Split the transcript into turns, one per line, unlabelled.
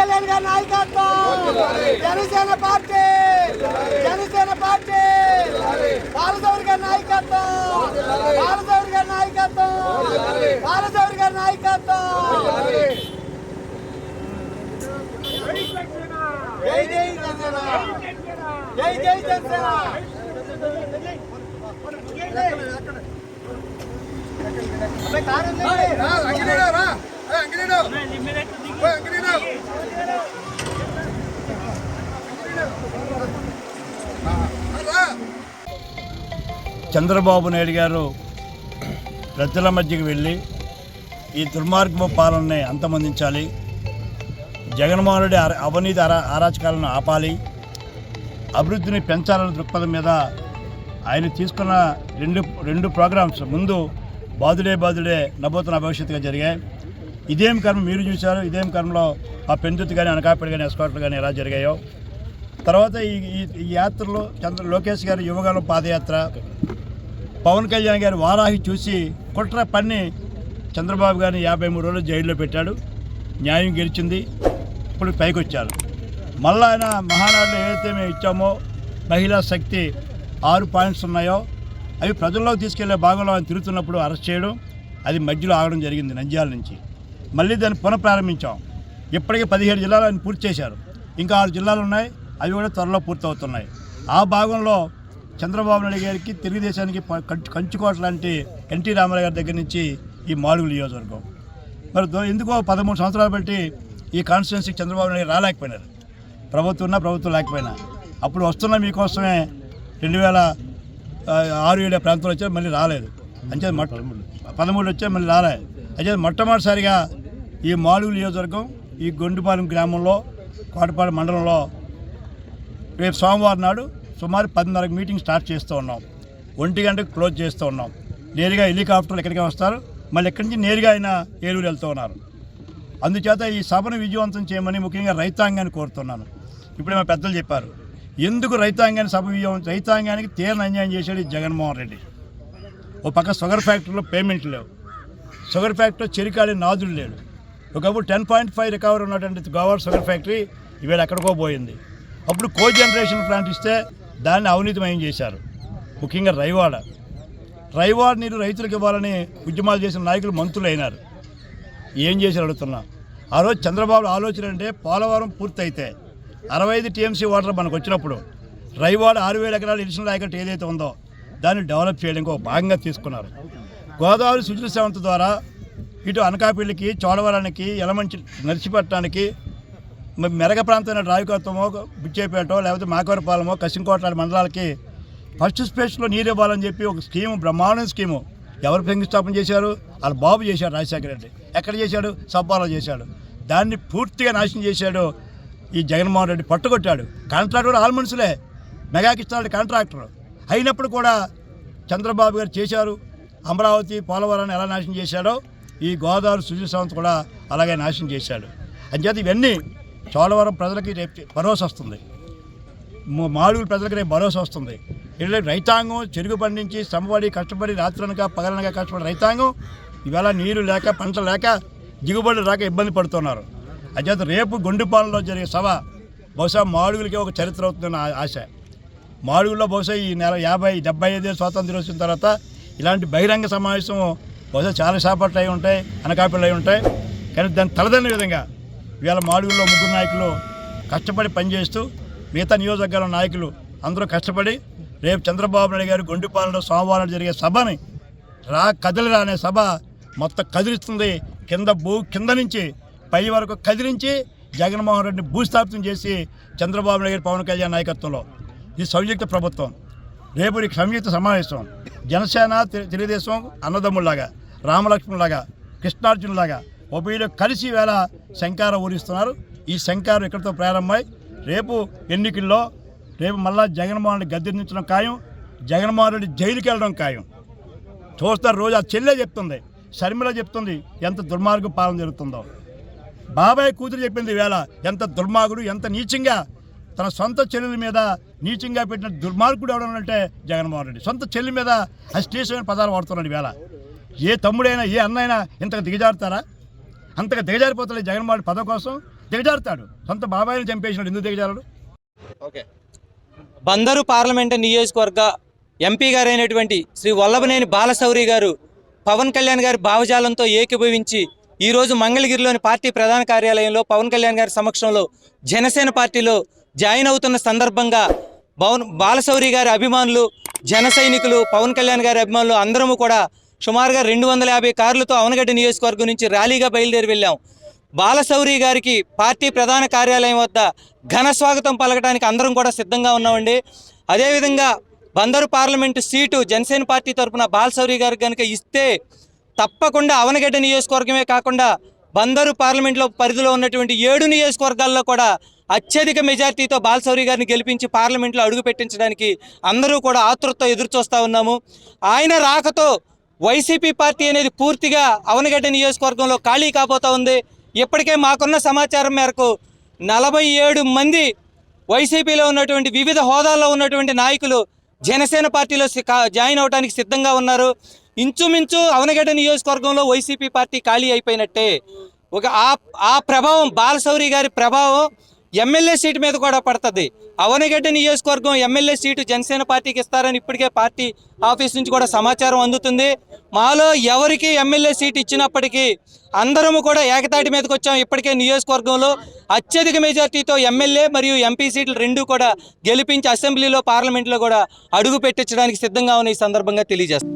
కళ్యాణ్ గారి నాయకత్వం, Janasena party, Janasena party, Balashowry గారి నాయకత్వం, బాలశౌరి గారి నాయకత్వం, బాలశౌరి గారి నాయకత్వం. జై జై జనసేన, జై జై జనసేన.
చంద్రబాబు నాయుడు గారు ప్రజల మధ్యకి వెళ్ళి ఈ దుర్మార్గపు పాలనని అంతమొందించాలి, జగన్మోహన్ రెడ్డి అవినీతి అరాచకాలను ఆపాలి, అభివృద్ధిని పెంచాలనే దృక్పథం మీద ఆయన తీసుకున్న రెండు ప్రోగ్రామ్స్ ముందు బాదుడే నభోతన భవిష్యత్తుగా జరిగాయి. ఇదేం కర్మ మీరు చూశారు, ఇదేం కర్మలో ఆ పెందుతు కానీ అనకాపల్లి కానీ ఎస్కాట్లు కానీ ఎలా జరిగాయో. తర్వాత ఈ యాత్రలో లోకేష్ గారి యువగలం పాదయాత్ర, పవన్ కళ్యాణ్ గారి వారాహి చూసి కుట్ర పన్ని చంద్రబాబు గారిని 53 రోజులు జైల్లో పెట్టాడు. న్యాయం గెలిచింది, ఇప్పుడు పైకి వచ్చారు. మళ్ళీ ఆయన మహానాడులో ఏదైతే మేము ఇచ్చామో మహిళా శక్తి 6 పాయింట్స్ ఉన్నాయో అవి ప్రజల్లోకి తీసుకెళ్లే భాగంలో ఆయన తిరుగుతున్నప్పుడు అరెస్ట్ చేయడం, అది మధ్యలో ఆగడం జరిగింది నంద్యాల నుంచి. మళ్ళీ దాన్ని పునఃప్రారంభించాం. ఇప్పటికీ 17 జిల్లాలు ఆయన పూర్తి చేశారు, ఇంకా 6 జిల్లాలు ఉన్నాయి, అవి కూడా త్వరలో పూర్తవుతున్నాయి. ఆ భాగంలో చంద్రబాబు నాయుడు గారికి తెలుగుదేశానికి కంచుకోట లాంటి ఎన్టీ రామారావు గారి దగ్గర నుంచి ఈ మాడుగుల నియోజకవర్గం మరి ఎందుకో 13 సంవత్సరాలు బట్టి ఈ కాన్స్టిట్యున్సీకి చంద్రబాబు నాయుడు రాలేకపోయినారు. ప్రభుత్వం లేకపోయినా అప్పుడు వస్తున్న మీకోసమే 2006-7 ప్రాంతంలో వచ్చే మళ్ళీ రాలేదు, అంటే 13 వచ్చే మళ్ళీ రాలేదు. అయితే మొట్టమొదటిసారిగా ఈ మాడుగుల నియోజకవర్గం ఈ గొండుపాలెం గ్రామంలో కోటపాలెం మండలంలో రేపు సోమవారం నాడు సుమారు 10:30 మీటింగ్ స్టార్ట్ చేస్తూ ఉన్నాం, 1 గంటకు క్లోజ్ చేస్తూ ఉన్నాం. నేరుగా హెలికాప్టర్లు ఎక్కడికి వస్తారు, మళ్ళీ ఎక్కడి నుంచి నేరుగా ఆయన ఏలూరు వెళ్తూ ఉన్నారు. అందుచేత ఈ సభను విజయవంతం చేయమని ముఖ్యంగా రైతాంగాన్ని కోరుతున్నాను. ఇప్పుడే మా పెద్దలు చెప్పారు ఎందుకు రైతాంగానికి తీవ్ర అన్యాయం చేశాడు ఈ జగన్మోహన్ రెడ్డి. ఓ పక్క షుగర్ ఫ్యాక్టరీలో పేమెంట్లు లేవు, షుగర్ ఫ్యాక్టరీలో చెరికాడే నాదులు లేడు. ఒకప్పుడు 10.5 రికవర్ ఉన్నటువంటి గోవర్ షుగర్ ఫ్యాక్టరీ ఇవాళ ఎక్కడికో పోయింది. అప్పుడు కో జనరేషన్ ప్లాంట్ ఇస్తే దాన్ని అవినీతిమయం చేశారు. ముఖ్యంగా రైవాడ నీరు రైతులకు ఇవ్వాలని ఉద్యమాలు చేసిన నాయకులు మంత్రులు అయినారు. ఏం చేశారు అడుగుతున్నా. ఆ రోజు చంద్రబాబు ఆలోచన అంటే పోలవరం పూర్తయితే 65 టీఎంసీ వాటర్ మనకు వచ్చినప్పుడు రైవాడ 6,000 ఎకరాలు ఎడిషనల్ ఆయకట్టు ఏదైతే ఉందో దాన్ని డెవలప్ చేయడానికి ఒక భాగంగా తీసుకున్నారు. గోదావరి సుజల సేవంత ద్వారా ఇటు అనకాపల్లికి, చోడవరానికి, యలమంచి నర్సిపట్నానికి, మెరగ ప్రాంతమైన రావికొత్తమో, బిచ్చేపేటో, లేకపోతే మాకవరపాలెమో, కసింకోట మండలాలకి ఫస్ట్ స్పేస్లో నీరు ఇవ్వాలని చెప్పి ఒక స్కీము, బ్రహ్మాండ స్కీము ఎవరు శంకుస్థాపన చేశారు? వాళ్ళ బాబు చేశాడు, రాజశేఖర రెడ్డి. ఎక్కడ చేశాడు? సబ్బాలో చేశాడు. దాన్ని పూర్తిగా నాశనం చేశాడు ఈ జగన్మోహన్ రెడ్డి. పట్టుకొట్టాడు. కాంట్రాక్టర్ కూడా ఆల్మన్సులే, మెగాకిస్తాడు కాంట్రాక్టర్ అయినప్పుడు కూడా చంద్రబాబు గారు చేశారు. అమరావతి, పోలవరాన్ని ఎలా నాశనం చేశాడో ఈ గోదావరి సుజల సేవంత కూడా అలాగే నాశనం చేశాడు. అంచేత ఇవన్నీ చోడవరం ప్రజలకి రేపు భరోసా వస్తుంది, మాడుగుల ప్రజలకి రేపు భరోసా వస్తుంది. రైతాంగం చెరుకు పండించి శ్రమపడి కష్టపడి రాత్రనక పగలనక కష్టపడి రైతాంగం ఇవాళ నీరు లేక, పంట లేక, దిగుబడులు రాక ఇబ్బంది పడుతున్నారు. అంచేత రేపు గొండుపాలెంలో జరిగే సభ బహుశా మాడుగులకి ఒక చరిత్ర అవుతుందన్న ఆశ. మాడుగుల్లో బహుశా ఈ నెల 50-75 స్వాతంత్ర్యం వచ్చిన తర్వాత ఇలాంటి బహిరంగ సమావేశం బహుశా చాలా చేపట్లు అయి ఉంటాయి, అనకాపల్లి అయి ఉంటాయి. కానీ దాన్ని తలదన్న విధంగా ఇవాళ మాడుగుల్లో 3 నాయకులు కష్టపడి పనిచేస్తూ మిగతా నియోజకవర్గాల నాయకులు అందరూ కష్టపడి రేపు చంద్రబాబు నాయుడు గారు గొండుపాలెంలో సోమవారం జరిగే సభని కదిలిరా అనే సభ మొత్తం కదిలిస్తుంది. కింద నుంచి పై వరకు కదిలించి జగన్మోహన్ రెడ్డిని భూస్థాపితం చేసి చంద్రబాబు నాయుడు గారు, పవన్ కళ్యాణ్ నాయకత్వంలో ఈ సంయుక్త ప్రభుత్వం రేపు ఈ సంయుక్త సమావేశం జనసేన తెలుగుదేశం అన్నదమ్ముల్లాగా, రామలక్ష్మణులాగా, కృష్ణార్జునులాగా ఉభయలు కలిసి వేళ శంకారం ఊరిస్తున్నారు. ఈ శంకారం ఇక్కడితో ప్రారంభమై రేపు ఎన్నికల్లో రేపు మళ్ళా జగన్మోహన్ రెడ్డి గద్దెదించడం ఖాయం, జగన్మోహన్ రెడ్డి జైలుకి వెళ్ళడం ఖాయం. చూస్తారు రోజు ఆ చెల్లె చెప్తుంది, షర్మిల చెప్తుంది ఎంత దుర్మార్గం పాలన జరుగుతుందో. బాబాయ్ కూతురు చెప్పింది వేళ ఎంత దుర్మార్గుడు, ఎంత నీచంగా తన సొంత చెల్లెల మీద నీచంగా పెట్టిన దుర్మార్గుడు ఎవడనంటే జగన్మోహన్ రెడ్డి. సొంత చెల్లి మీద అశ్లీలమైన పదాలు వాడుతున్నాడు వేళ. ఏ తమ్ముడైనా, ఏ అన్నైనా ఇంతగా దిగజారుతారా? అంతగా దిగజారిపోతాడు జగన్మోహన్ రెడ్డి పదవి కోసం. దిగజారుతాడు. సొంత బాబాయిని చంపేసినాడు, ఎందుకు దిగజారడు?
ఓకే. బందరు పార్లమెంటు నియోజకవర్గ ఎంపీ గారైనటువంటి శ్రీ వల్లభనేని బాలశౌరి గారు పవన్ కళ్యాణ్ గారి భావజాలంతో ఏకీభవించి ఈరోజు మంగళగిరిలోని పార్టీ ప్రధాన కార్యాలయంలో పవన్ కళ్యాణ్ గారి సమక్షంలో జనసేన పార్టీలో జాయిన్ అవుతున్న సందర్భంగా బాలశౌరి గారి అభిమానులు, జన సైనికులు, పవన్ కళ్యాణ్ గారి అభిమానులు అందరము కూడా సుమారుగా 250 కార్లతో అవనగడ్డ నియోజకవర్గం నుంచి ర్యాలీగా బయలుదేరి వెళ్ళాం. బాలశౌరి గారికి పార్టీ ప్రధాన కార్యాలయం వద్ద ఘన స్వాగతం పలకడానికి అందరం కూడా సిద్ధంగా ఉన్నామండి. అదేవిధంగా Bandar parliament seat Janasena party తరఫున బాలశౌరి గారికి కనుక ఇస్తే తప్పకుండా అవనగడ్డ నియోజకవర్గమే కాకుండా బందరు పార్లమెంట్లో పరిధిలో ఉన్నటువంటి 7 నియోజకవర్గాల్లో కూడా అత్యధిక మెజార్టీతో బాలశౌరి గారిని గెలిపించి పార్లమెంట్లో అడుగు పెట్టించడానికి అందరూ కూడా ఆతృతతో ఎదురు చూస్తూ ఉన్నాము. ఆయన రాకతో వైసీపీ పార్టీ అనేది పూర్తిగా అవనగడ్డ నియోజకవర్గంలో ఖాళీ కాబోతూ ఉంది. ఇప్పటికే మాకున్న సమాచారం మేరకు 47 మంది వైసీపీలో ఉన్నటువంటి వివిధ హోదాల్లో ఉన్నటువంటి నాయకులు జనసేన పార్టీలో జాయిన్ అవడానికి సిద్ధంగా ఉన్నారు. ఇంచుమించు అవనగడ్డ నియోజకవర్గంలో వైసీపీ పార్టీ ఖాళీ అయిపోయినట్టే. ఆ ప్రభావం, బాలశౌరి గారి ప్రభావం ఎమ్మెల్యే సీటు మీద కూడా పడుతుంది. అవనగడ్డ నియోజకవర్గం ఎమ్మెల్యే సీటు జనసేన పార్టీకి ఇస్తారని ఇప్పటికే పార్టీ ఆఫీస్ నుంచి కూడా సమాచారం అందుతుంది. మాలో ఎవరికి ఎమ్మెల్యే సీటు ఇచ్చినప్పటికీ అందరము కూడా ఏకతాటి మీదకి వచ్చాం. ఇప్పటికే నియోజకవర్గంలో అత్యధిక మెజార్టీతో ఎమ్మెల్యే మరియు ఎంపీ సీట్లు 2 కూడా గెలిపించి అసెంబ్లీలో, పార్లమెంట్లో కూడా అడుగు పెట్టించడానికి సిద్ధంగా ఉన్న ఈ సందర్భంగా తెలియజేస్తాం.